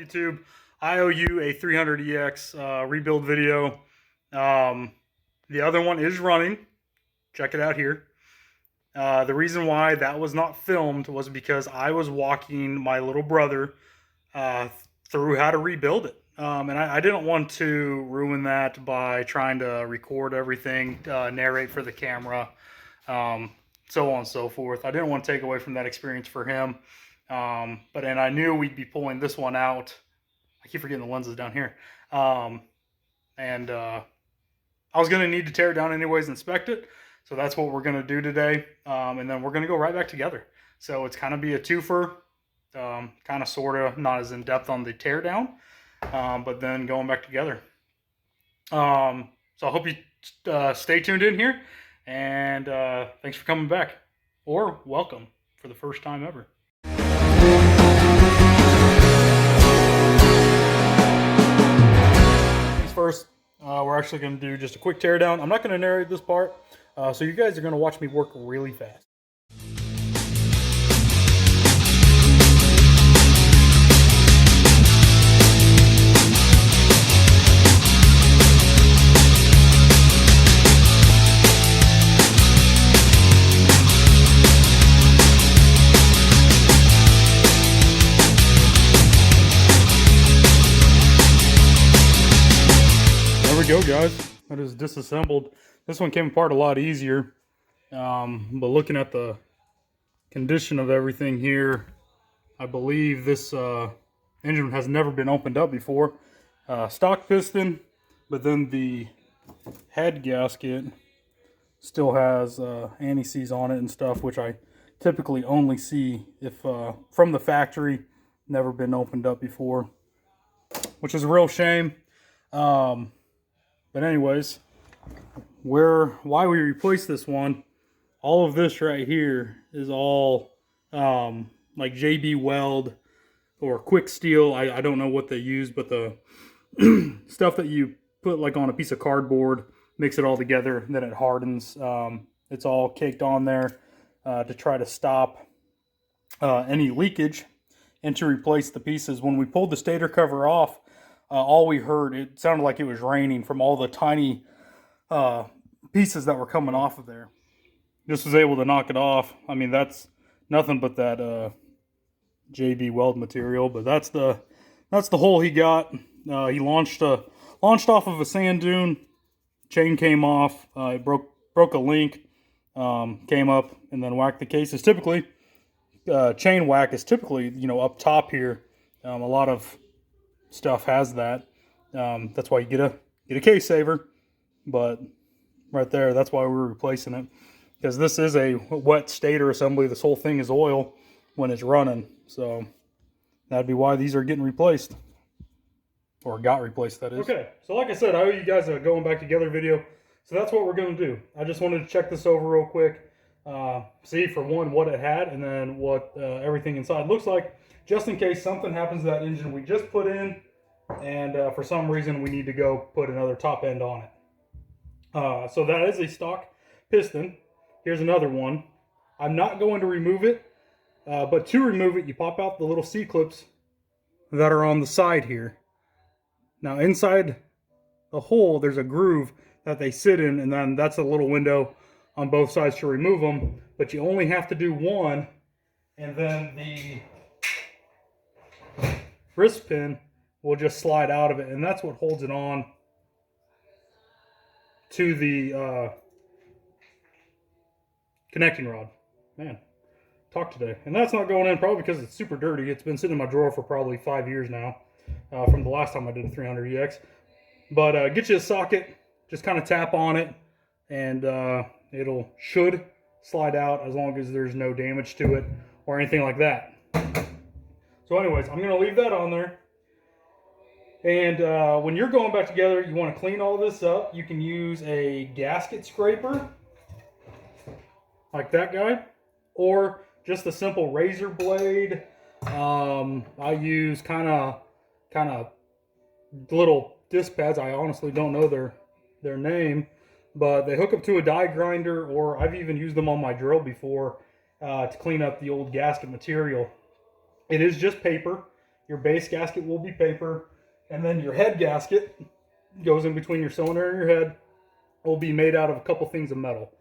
YouTube, I owe you a 300EX rebuild video. The other one is running. Check it out here. The reason why that was not filmed was because I was walking my little brother through how to rebuild it. And I didn't want to ruin that by trying to record everything, narrate for the camera, so on and so forth. I didn't want to take away from that experience for him. And I knew we'd be pulling this one out. I keep forgetting the lenses down here. I was going to need to tear it down anyways, inspect it. So that's what we're going to do today. And then we're going to go right back together. So it's kind of be a twofer, kind of sort of not as in depth on the tear down, but then going back together. So I hope you stay tuned in here, and thanks for coming back, or welcome for the first time ever. Things first, we're actually going to do just a quick tear down. I'm not going to narrate this part, so you guys are going to watch me work really fast. There we go, guys. That is disassembled. This one came apart a lot easier, but looking at the condition of everything here, I believe this engine has never been opened up before. Stock piston, but then the head gasket still has anti-seize on it and stuff, which I typically only see if from the factory, never been opened up before, which is a real shame. But anyways, why we replaced this one, all of this right here is all like JB Weld or Quick Steel. I don't know what they use, but the stuff that you put like on a piece of cardboard, mix it all together, then it hardens. It's all caked on there to try to stop any leakage and to replace the pieces. When we pulled the stator cover off, all we heard, it sounded like it was raining from all the tiny pieces that were coming off of there. Just was able to knock it off. I mean, that's nothing but that JB Weld material, but that's the hole he got. He launched off of a sand dune. Chain came off. It broke a link. Came up and then whacked the cases. Typically, chain whack is typically, you know, up top here. A lot of stuff has that. That's why you get a case saver, but right there, that's why we're replacing it, because this is a wet stator assembly. This whole thing is oil when it's running, so that'd be why these are getting replaced, or got replaced, that is. Okay, so like I said, I owe you guys a going back together video, so that's what we're going to do. I just wanted to check this over real quick, see for one what it had, and then what everything inside looks like, just in case something happens to that engine we just put in, and for some reason we need to go put another top end on it. So that is a stock piston. Here's another one. I'm not going to remove it, but to remove it, you pop out the little C-clips that are on the side here. Now inside the hole, there's a groove that they sit in, and then that's a little window on both sides to remove them, but you only have to do one, and then the wrist pin will just slide out of it, and that's what holds it on to the connecting rod. Man, talk today. And that's not going in probably because it's super dirty. It's been sitting in my drawer for probably 5 years now, from the last time I did a 300EX. But get you a socket, just kind of tap on it, and should slide out as long as there's no damage to it or anything like that. So anyways, I'm going to leave that on there. And when you're going back together, you want to clean all this up. You can use a gasket scraper, like that guy, or just a simple razor blade. I use kind of little disc pads. I honestly don't know their name, but they hook up to a die grinder, or I've even used them on my drill before to clean up the old gasket material. It is just paper. Your base gasket will be paper, and then your head gasket goes in between your cylinder and your head. Will be made out of a couple things of metal.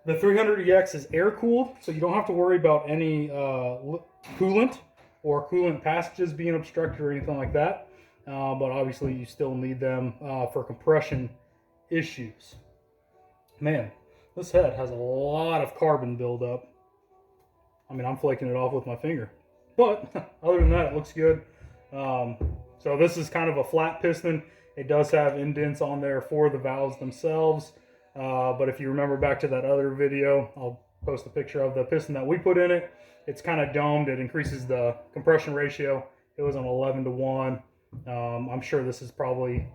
The 300EX is air cooled, so you don't have to worry about any coolant or coolant passages being obstructed or anything like that. But obviously you still need them for compression issues. Man, this head has a lot of carbon buildup. I mean, I'm flaking it off with my finger. But other than that, it looks good. So this is kind of a flat piston. It does have indents on there for the valves themselves. But if you remember back to that other video, I'll post a picture of the piston that we put in it. It's kind of domed. It increases the compression ratio. It was an 11-to-1. I'm sure this is probably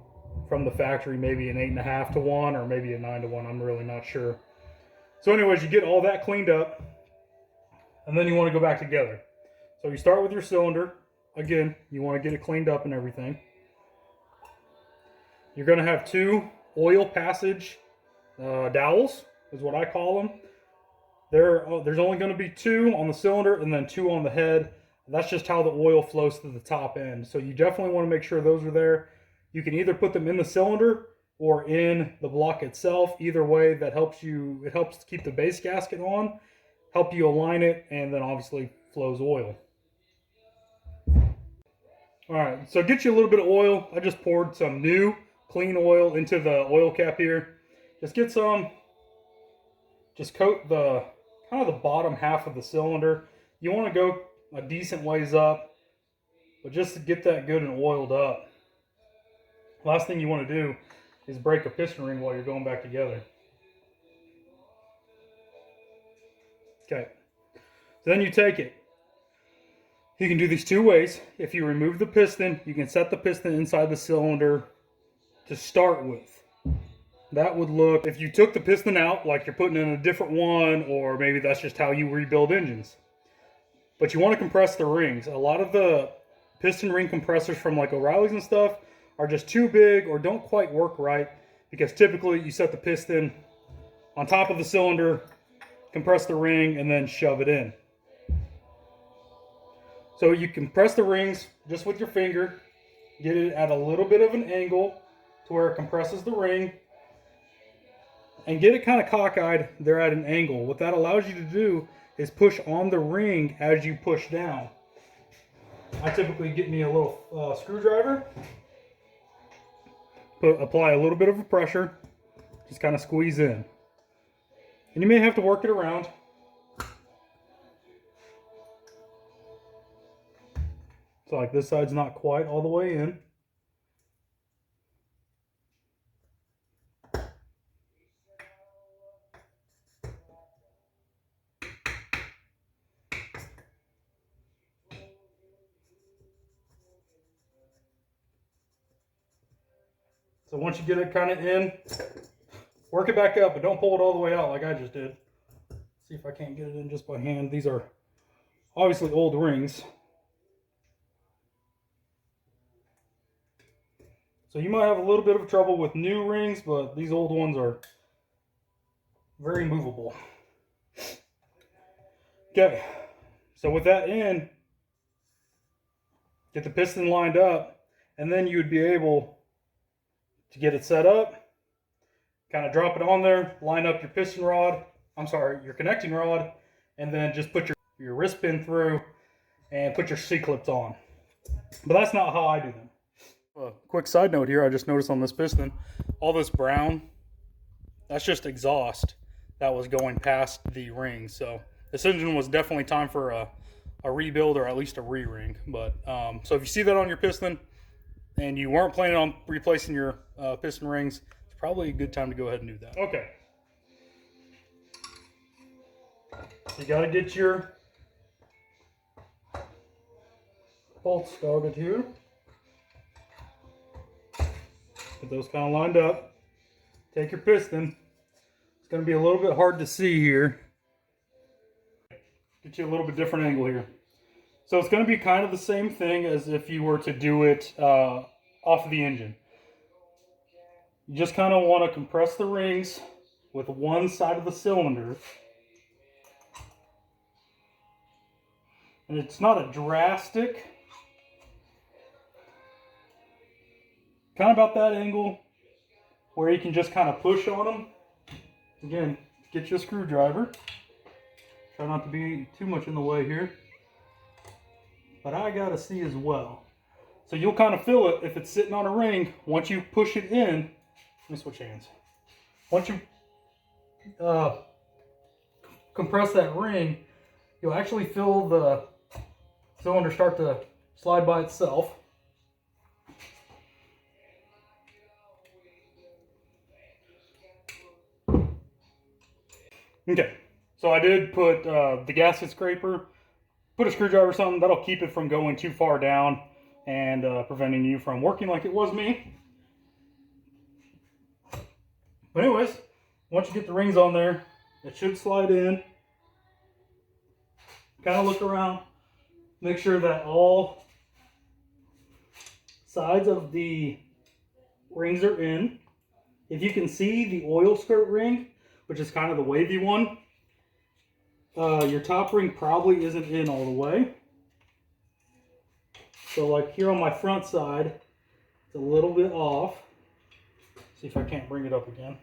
from the factory, maybe an 8.5-to-1 or maybe a 9-to-1. I'm really not sure. So anyways, you get all that cleaned up, and then you want to go back together. So you start with your cylinder. Again, you want to get it cleaned up and everything. You're going to have 2 oil passage dowels, is what I call them. There's only going to be 2 on the cylinder and then 2 on the head. That's just how the oil flows to the top end. So you definitely want to make sure those are there. You can either put them in the cylinder or in the block itself. Either way, that helps you. It helps keep the base gasket on, help you align it, and then obviously flows oil. All right, so get you a little bit of oil. I just poured some new clean oil into the oil cap here. Just get some. Just coat the kind of the bottom half of the cylinder. You want to go a decent ways up, but just to get that good and oiled up. Last thing you want to do is break a piston ring while you're going back together. Okay, so then you take it. You can do these 2 ways. If you remove the piston, you can set the piston inside the cylinder to start with. That would look, if you took the piston out, like you're putting in a different one, or maybe that's just how you rebuild engines. But you want to compress the rings. A lot of the piston ring compressors from like O'Reilly's and stuff are just too big or don't quite work right, because typically you set the piston on top of the cylinder, compress the ring, and then shove it in. So you compress the rings just with your finger, get it at a little bit of an angle to where it compresses the ring, and get it kind of cockeyed there at an angle. What that allows you to do is push on the ring as you push down. I typically get me a little screwdriver, apply a little bit of a pressure, just kind of squeeze in. And you may have to work it around. So like this side's not quite all the way in. So once you get it kind of in, work it back up, but don't pull it all the way out like I just did. See if I can't get it in just by hand. These are obviously old rings. So you might have a little bit of trouble with new rings, but these old ones are very movable. Okay, so with that in, get the piston lined up, and then you would be able to get it set up, kind of drop it on there, line up your piston rod, your connecting rod, and then just put your wrist pin through and put your C-clips on. But that's not how I do them. A quick side note here, I just noticed on this piston, all this brown, that's just exhaust that was going past the ring. So this engine was definitely time for a rebuild or at least a re-ring. But so if you see that on your piston and you weren't planning on replacing your piston rings, it's probably a good time to go ahead and do that. Okay. You got to get your bolts started here. Get those kind of lined up. Take your piston. It's going to be a little bit hard to see here. Get you a little bit different angle here. So it's going to be kind of the same thing as if you were to do it off of the engine. You just kind of want to compress the rings with one side of the cylinder. And it's not a drastic, kind of about that angle where you can just kind of push on them. Again, get your screwdriver. Try not to be too much in the way here. But I gotta see as well. So you'll kind of feel it if it's sitting on a ring. Once you push it in, let me switch hands. Once you compress that ring, you'll actually feel the cylinder start to slide by itself. Okay, so I did put the gasket scraper, put a screwdriver or something, that'll keep it from going too far down and preventing you from working like it was me. But anyways, once you get the rings on there, it should slide in. Kind of look around, make sure that all sides of the rings are in. If you can see the oil skirt ring, which is kind of the wavy one, your top ring probably isn't in all the way. So like here on my front side, it's a little bit off. See if I can't bring it up again.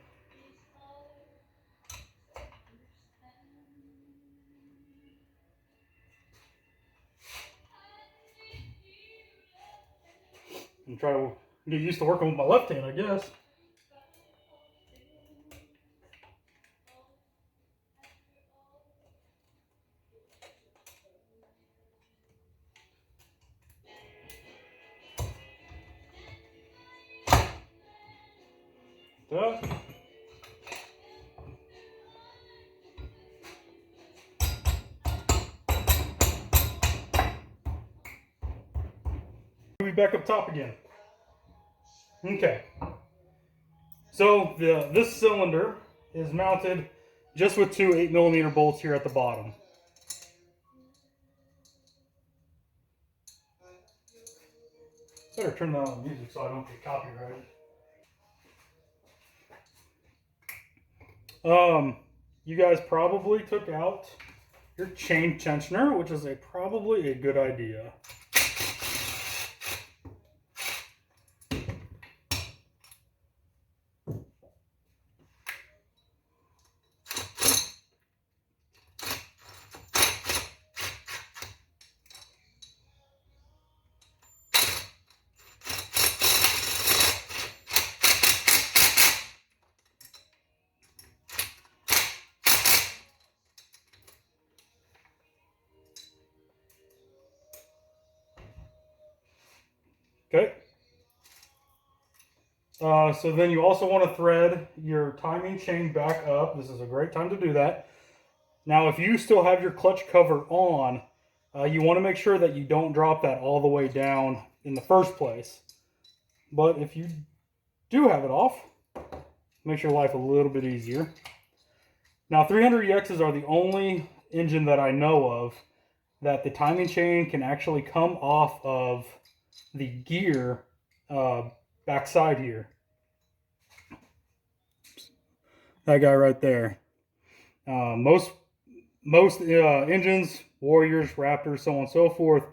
And try to get used to working with my left hand, I guess. That. We'll be back up top again. Okay. So this cylinder is mounted just with two 8mm bolts here at the bottom. Better turn that on music so I don't get copyrighted. You guys probably took out your chain tensioner, which is probably a good idea. Okay. So then you also want to thread your timing chain back up. This is a great time to do that. Now, if you still have your clutch cover on, you want to make sure that you don't drop that all the way down in the first place. But if you do have it off, makes your life a little bit easier. Now, 300EXs are the only engine that I know of that the timing chain can actually come off of the gear backside here. That guy right there. Most engines, Warriors, Raptors, so on and so forth,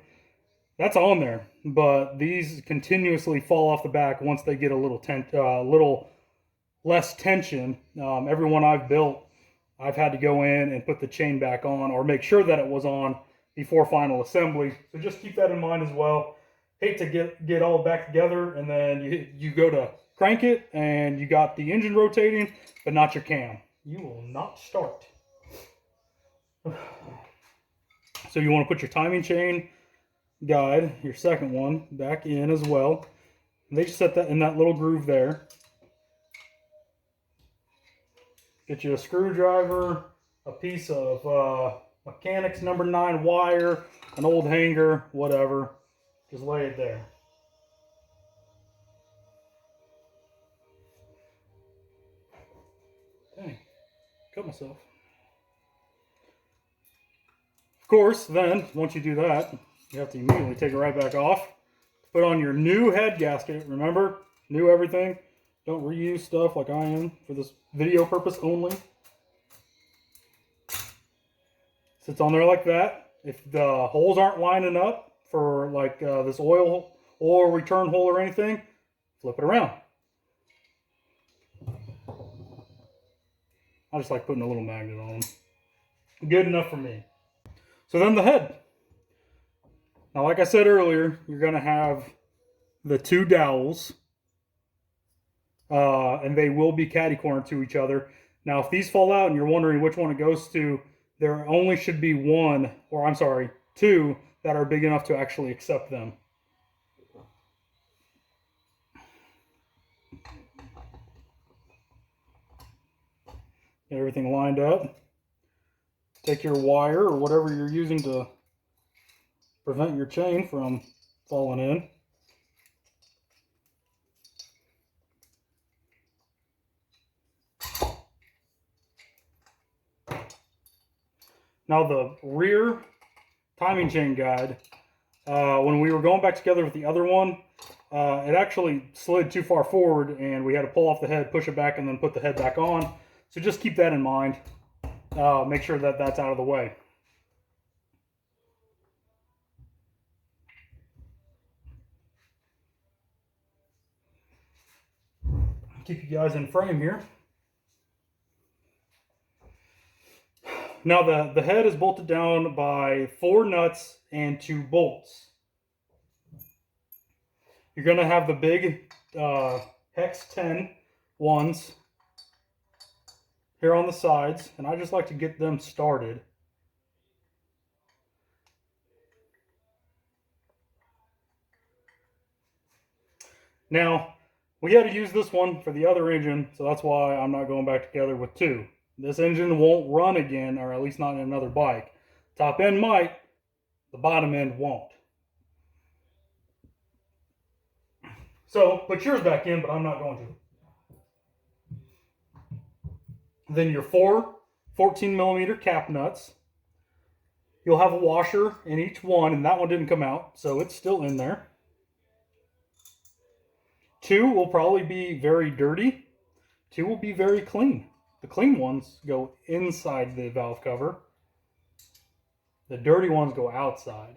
that's on there. But these continuously fall off the back once they get a little less tension. Every one I've built, I've had to go in and put the chain back on or make sure that it was on before final assembly. So just keep that in mind as well. Hate to get all back together and then you go to crank it and you got the engine rotating, but not your cam. You will not start. So you want to put your timing chain guide, your second one, back in as well. And they just set that in that little groove there. Get you a screwdriver, a piece of mechanics number 9 wire, an old hanger, whatever. Just lay it there. Dang, cut myself. Of course, then, once you do that, you have to immediately take it right back off. Put on your new head gasket. Remember, new everything. Don't reuse stuff like I am for this video purpose only. Sits on there like that. If the holes aren't lining up for like this oil return hole or anything, flip it around. I just like putting a little magnet on them. Good enough for me. So then the head. Now, like I said earlier, you're going to have the two dowels. And they will be catty-cornered to each other. Now, if these fall out and you're wondering which one it goes to, there only should be two that are big enough to actually accept them. Get everything lined up. Take your wire or whatever you're using to prevent your chain from falling in. Now the rear timing chain guide, when we were going back together with the other one, it actually slid too far forward and we had to pull off the head, push it back, and then put the head back on. So just keep that in mind. Make sure that that's out of the way. Keep you guys in frame here. Now the head is bolted down by 4 nuts and 2 bolts. You're going to have the big hex 10 ones here on the sides, and I just like to get them started. Now, we had to use this one for the other engine, so that's why I'm not going back together with 2. This engine won't run again, or at least not in another bike. Top end might, the bottom end won't. So, put yours back in, but I'm not going to. Then your 4 14mm cap nuts. You'll have a washer in each one, and that one didn't come out, so it's still in there. 2 will probably be very dirty. 2 will be very clean. The clean ones go inside the valve cover. The dirty ones go outside.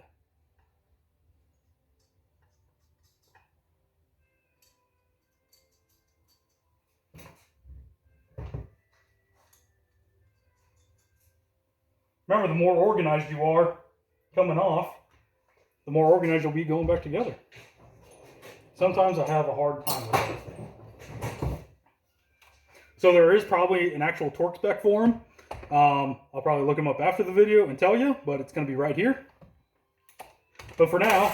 Remember, the more organized you are coming off, the more organized you'll be going back together. Sometimes I have a hard time with everything. So there is probably an actual torque spec for them. I'll probably look them up after the video and tell you, but it's going to be right here. But for now,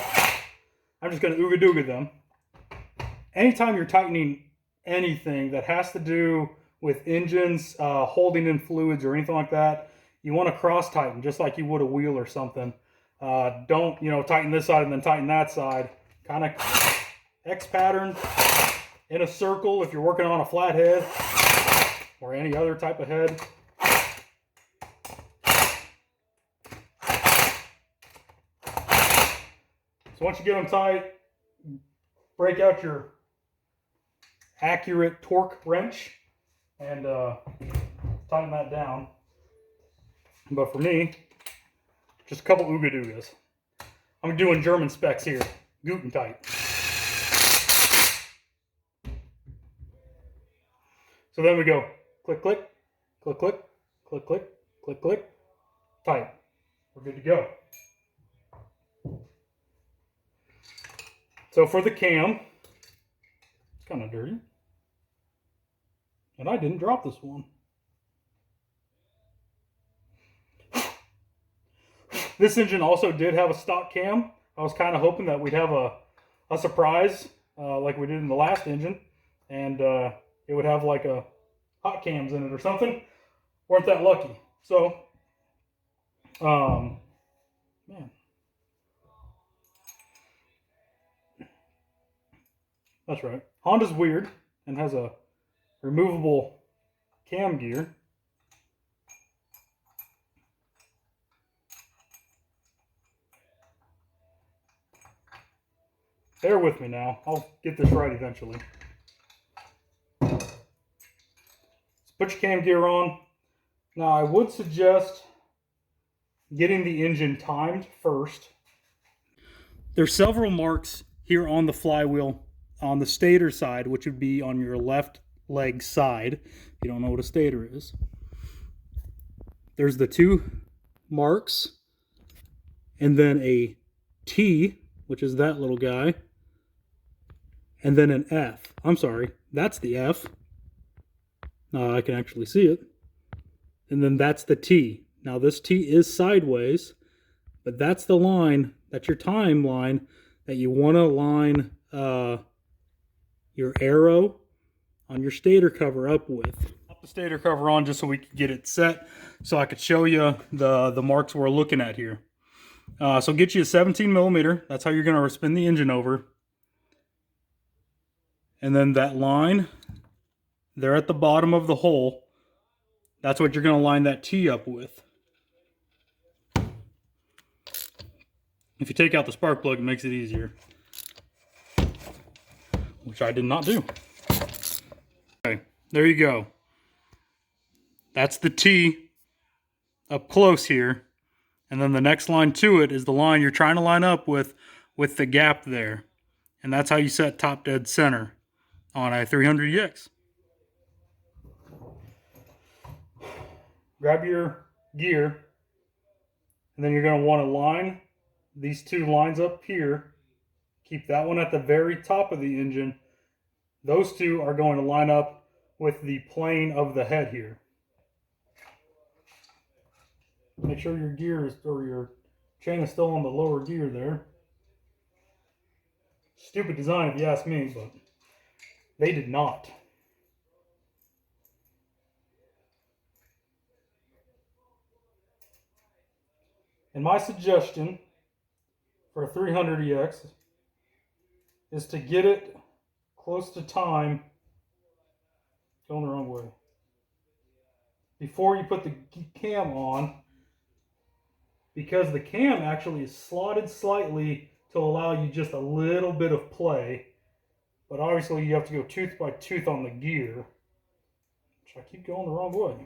I'm just going to ooga dooga them. Anytime you're tightening anything that has to do with engines, holding in fluids or anything like that, you want to cross tighten just like you would a wheel or something. Don't, tighten this side and then tighten that side. Kind of X pattern in a circle if you're working on a flat head or any other type of head. So once you get them tight, break out your accurate torque wrench and tighten that down. But for me, just a couple ooga doogas. I'm doing German specs here, Guten tight. So then we go click, click, click, click, click, click, click, click, tight. We're good to go. So for the cam, it's kind of dirty. And I didn't drop this one. This engine also did have a stock cam. I was kind of hoping that we'd have a surprise like we did in the last engine. And it would have like a hot cams in it or something. Weren't that lucky. So, man. That's right. Honda's weird and has a removable cam gear. Bear with me now. I'll get this right eventually. Put your cam gear on. Now I would suggest getting the engine timed first. There's several marks here on the flywheel on the stator side, which would be on your left leg side, if you don't know what a stator is. There's the 2 marks, and then a T, which is that little guy, and then an F. I'm sorry, that's the F. I can actually see it. And then that's the T. Now this T is sideways, but that's the line, that's your timeline that you want to line your arrow on your stator cover up with. Pop the stator cover on just so we can get it set, so I could show you the marks we're looking at here. So get you a 17 millimeter. That's how you're going to spin the engine over. And then that line there at the bottom of the hole, that's what you're going to line that T up with. If you take out the spark plug, it makes it easier, which I did not do. Okay, there you go. That's the T up close here. And then the next line to it is the line you're trying to line up with the gap there. And that's how you set top dead center on a 300EX. Grab your gear, and then you're going to want to line these 2 lines up here. Keep that one at the very top of the engine. Those 2 are going to line up with the plane of the head here. Make sure your gear is, or your chain is still on the lower gear there. Stupid design if you ask me, but they did not. And my suggestion for a 300EX is to get it close to time, going the wrong way, before you put the cam on, because the cam actually is slotted slightly to allow you just a little bit of play. But obviously you have to go tooth by tooth on the gear, which I keep going the wrong way.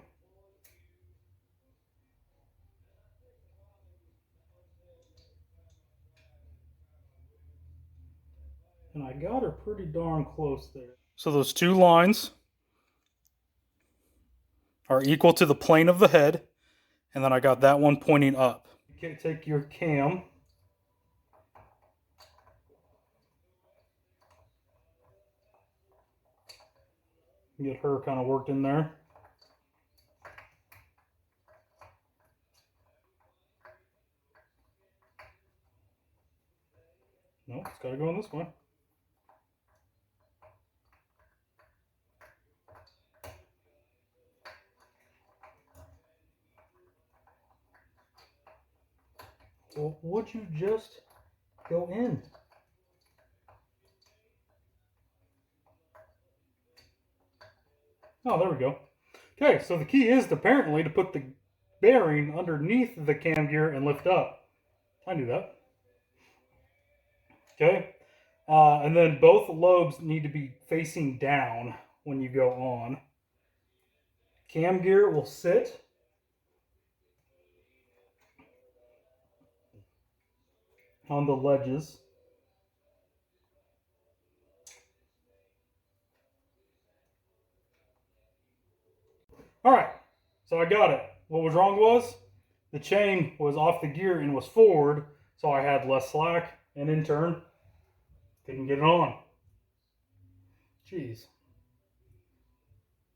And I got her pretty darn close there. So those 2 lines are equal to the plane of the head, and then I got that one pointing up. Okay, take your cam, get her kind of worked in there. No, it's got to go in this way. Well, would you just go in? Oh, there we go. Okay, so the key is apparently to put the bearing underneath the cam gear and lift up. I knew that. Okay, and then both lobes need to be facing down when you go on. Cam gear will sit on the ledges. All right, so I got it. What was wrong was the chain was off the gear and was forward, so I had less slack, and in turn, didn't get it on. Jeez.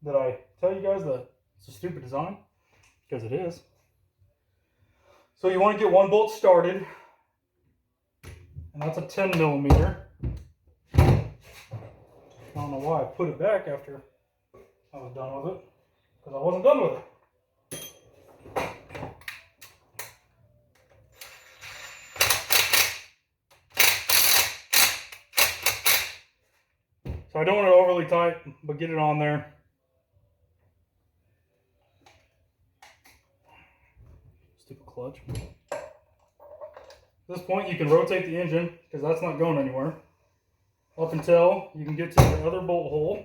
Did I tell you guys that it's a stupid design? Because it is. So you want to get one bolt started, and that's a 10 millimeter. I don't know why I put it back after I was done with it, because I wasn't done with it. So I don't want it overly tight, but get it on there. Stupid clutch. At this point, you can rotate the engine, because that's not going anywhere, up until you can get to the other bolt hole.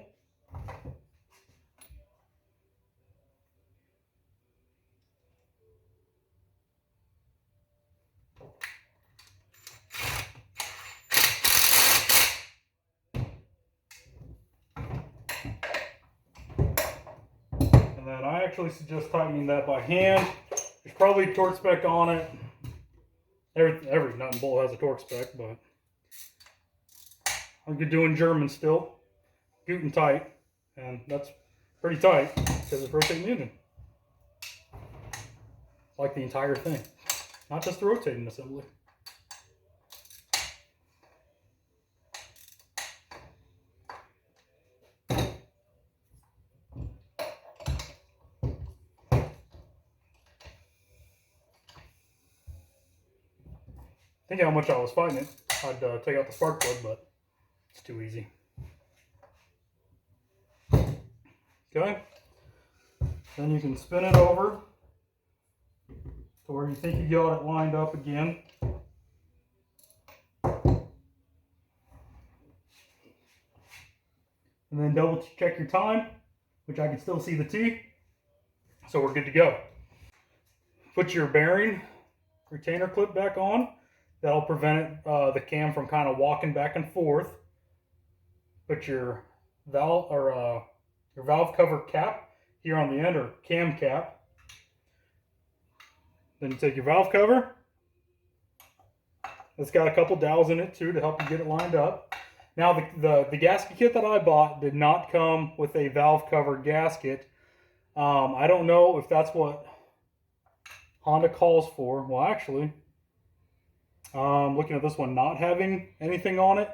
And then I actually suggest tightening that by hand. There's probably a torque spec on it. Every nut and bolt has a torque spec, but I'm doing German still. Guten tight. And that's pretty tight because it's rotating the engine. Like the entire thing. Not just the rotating assembly. Thinking how much I was fighting it, I'd take out the spark plug, but it's too easy. Okay, then you can spin it over to where you think you got it lined up again. And then double check your time, which I can still see the T, so we're good to go. Put your bearing retainer clip back on. That'll prevent the cam from kind of walking back and forth. Put your valve cover cap here on the end, or cam cap. Then you take your valve cover. It's got a couple dowels in it too to help you get it lined up. Now the gasket kit that I bought did not come with a valve cover gasket. I don't know if that's what Honda calls for. Well, actually, looking at this one not having anything on it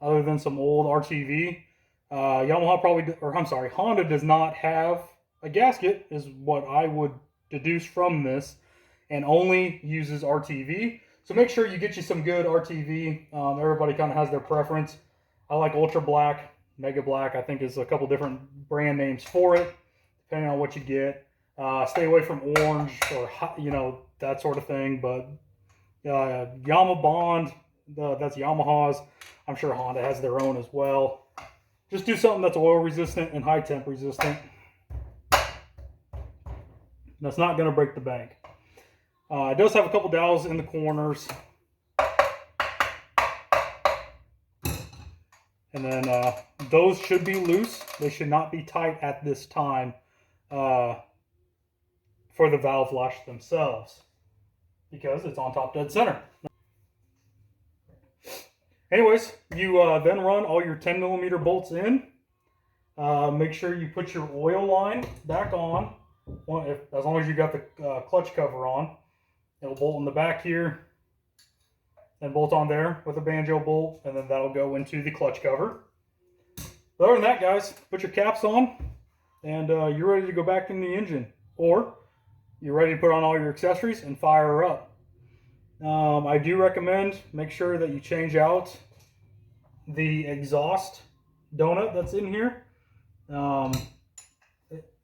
other than some old RTV. Honda does not have a gasket, is what I would deduce from this, and only uses RTV. So make sure you get you some good RTV. Everybody kind of has their preference. I like Ultra Black, Mega Black, I think is a couple different brand names for it, depending on what you get. Stay away from orange or, that sort of thing, but Yamaha Bond, that's Yamaha's. I'm sure Honda has their own as well. Just do something that's oil resistant and high temp resistant. That's not going to break the bank. It does have a couple dowels in the corners. And then those should be loose. They should not be tight at this time for the valve lash themselves, because it's on top dead center. Anyways, you then run all your 10mm bolts in. Make sure you put your oil line back on, as long as you got the clutch cover on. It'll bolt in the back here, and bolt on there with a banjo bolt, and then that'll go into the clutch cover. But other than that, guys, put your caps on, and you're ready to go back in the engine. Or you're ready to put on all your accessories and fire her up. I do recommend make sure that you change out the exhaust donut that's in here.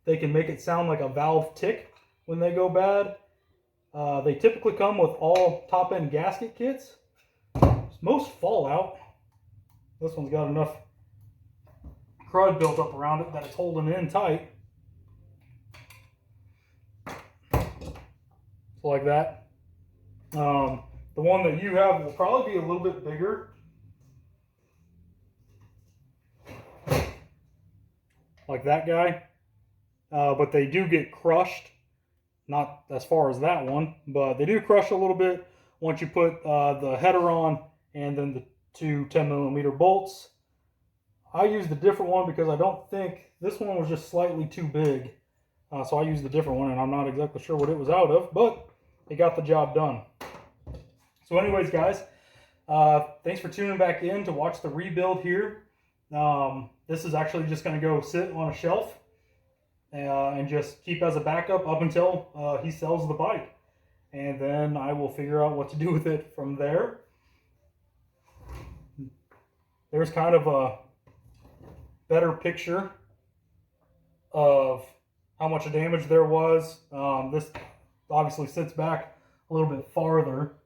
They can make it sound like a valve tick when they go bad. They typically come with all top-end gasket kits. Most fall out. This one's got enough crud built up around it that it's holding in tight. So like that. The one that you have will probably be a little bit bigger. Like that guy. But they do get crushed. Not as far as that one, but they do crush a little bit once you put the header on and then the two 10mm bolts. I used a different one because I don't think this one was just slightly too big. So I used a different one, and I'm not exactly sure what it was out of, but it got the job done. So anyways, guys, thanks for tuning back in to watch the rebuild here. This is actually just going to go sit on a shelf and just keep as a backup up until he sells the bike. And then I will figure out what to do with it from there. There's kind of a better picture of how much damage there was. This obviously sits back a little bit farther.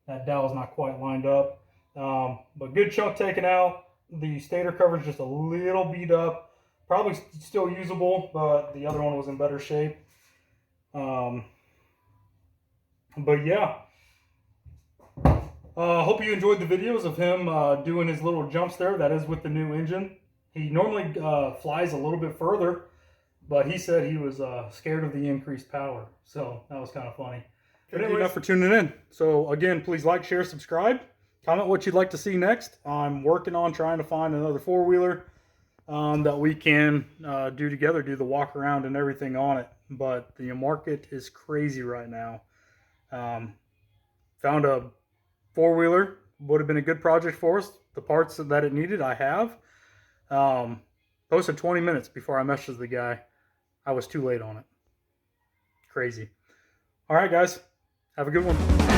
That dowel's not quite lined up. But good chunk taken out. The stator cover is just a little beat up. Probably still usable, but the other one was in better shape. But yeah. Hope you enjoyed the videos of him doing his little jumps there. That is with the new engine. He normally flies a little bit further, But he said he was scared of the increased power. So that was kind of funny. But thank you enough for tuning in. So again, please like, share, subscribe. Comment what you'd like to see next. I'm working on trying to find another four-wheeler that we can do together, do the walk around and everything on it. But the market is crazy right now. Found a four-wheeler, would have been a good project for us. The parts that it needed, I have. Posted 20 minutes before I messaged the guy. I was too late on it. Crazy. All right, guys. Have a good one.